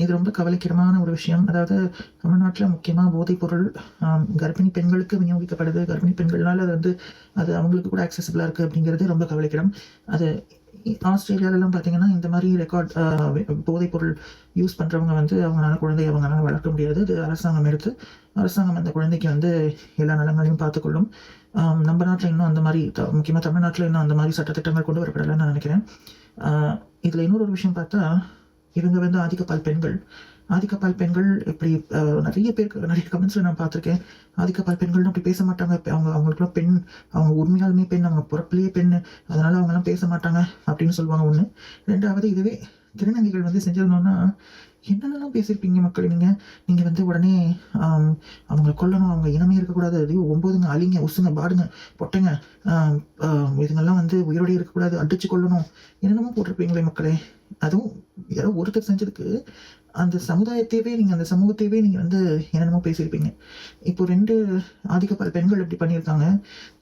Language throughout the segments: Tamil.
இது ரொம்ப கவலைக்கிடமான ஒரு விஷயம். அதாவது தமிழ்நாட்டில் முக்கியமாக போதைப் பொருள் கர்ப்பிணி பெண்களுக்கு விநியோகிக்கப்படுது. கர்ப்பிணி பெண்கள்னால அது அவங்களுக்கு கூட ஆக்சசிபிளாக இருக்குது அப்படிங்கிறது ரொம்ப கவலைக்கிடம். அது ஆஸ்திரேலியாவிலாம் பார்த்தீங்கன்னா இந்த மாதிரி ரெக்கார்ட் போதைப் பொருள் யூஸ் பண்ணுறவங்க அவங்களால குழந்தைய அவங்களால வளர்க்க முடியாது. இது அரசாங்கம் அந்த குழந்தைக்கு எல்லா நலங்களையும் பார்த்துக்கொள்ளும். நம்ம நாட்டில் இன்னும் அந்த மாதிரி முக்கியமாக தமிழ்நாட்டில் இன்னும் அந்த மாதிரி சட்டத்திட்டங்கள் கொண்டு வரப்படலைன்னு நான் நினைக்கிறேன். இதில் இன்னொரு விஷயம் பார்த்தா இவங்க ஆதிக்கப்பால் பெண்கள் இப்படி நிறைய கமெண்ட்ஸ்ல நான் பார்த்துருக்கேன். ஆதிக்கப்பால் பெண்கள்னு அப்படி பேச மாட்டாங்க. அவங்களுக்குலாம் பெண், அவங்க உண்மையாலுமே பெண், அவங்க பிறப்பிலேயே பெண், அதனால அவங்கெல்லாம் பேச மாட்டாங்க அப்படின்னு சொல்லுவாங்க. ஒன்று. ரெண்டாவது, இதுவே திருநங்கைகள் செஞ்சிருந்தோம்னா என்னென்னலாம் பேசியிருப்பீங்க மக்கள். நீங்கள் உடனே அவங்களை கொல்லணும், அவங்க இனமே இருக்கக்கூடாது, அதையும் 9ங்க, அழிங்க, உசுங்க, பாடுங்க, பொட்டைங்க, இதுங்கெல்லாம் உயிரோடு இருக்கக்கூடாது, அடிச்சு கொள்ளணும், என்னென்னமோ போட்டிருப்பீங்களே மக்களே. அதுவும் யாரோ ஒருத்தர் செஞ்சதுக்கு அந்த சமுதாயத்தையவே அந்த சமூகத்தையவே என்னென்னமோ பேசியிருப்பீங்க. இப்போ 2 ஆதிக்கப்பால் பெண்கள் இப்படி பண்ணியிருக்காங்க.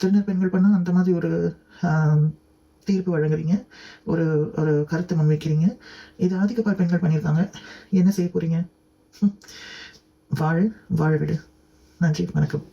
திருநர் பெண்கள் பண்ணால் அந்த மாதிரி ஒரு தீர்ப்பு வழங்குறீங்க, ஒரு ஒரு கருத்தை முன்வைக்கிறீங்க. இது ஆதிக்கப்பால் பெண்கள் பண்ணியிருக்காங்க. என்ன செய்ய போறீங்க? வாழ விடு. நன்றி, வணக்கம்.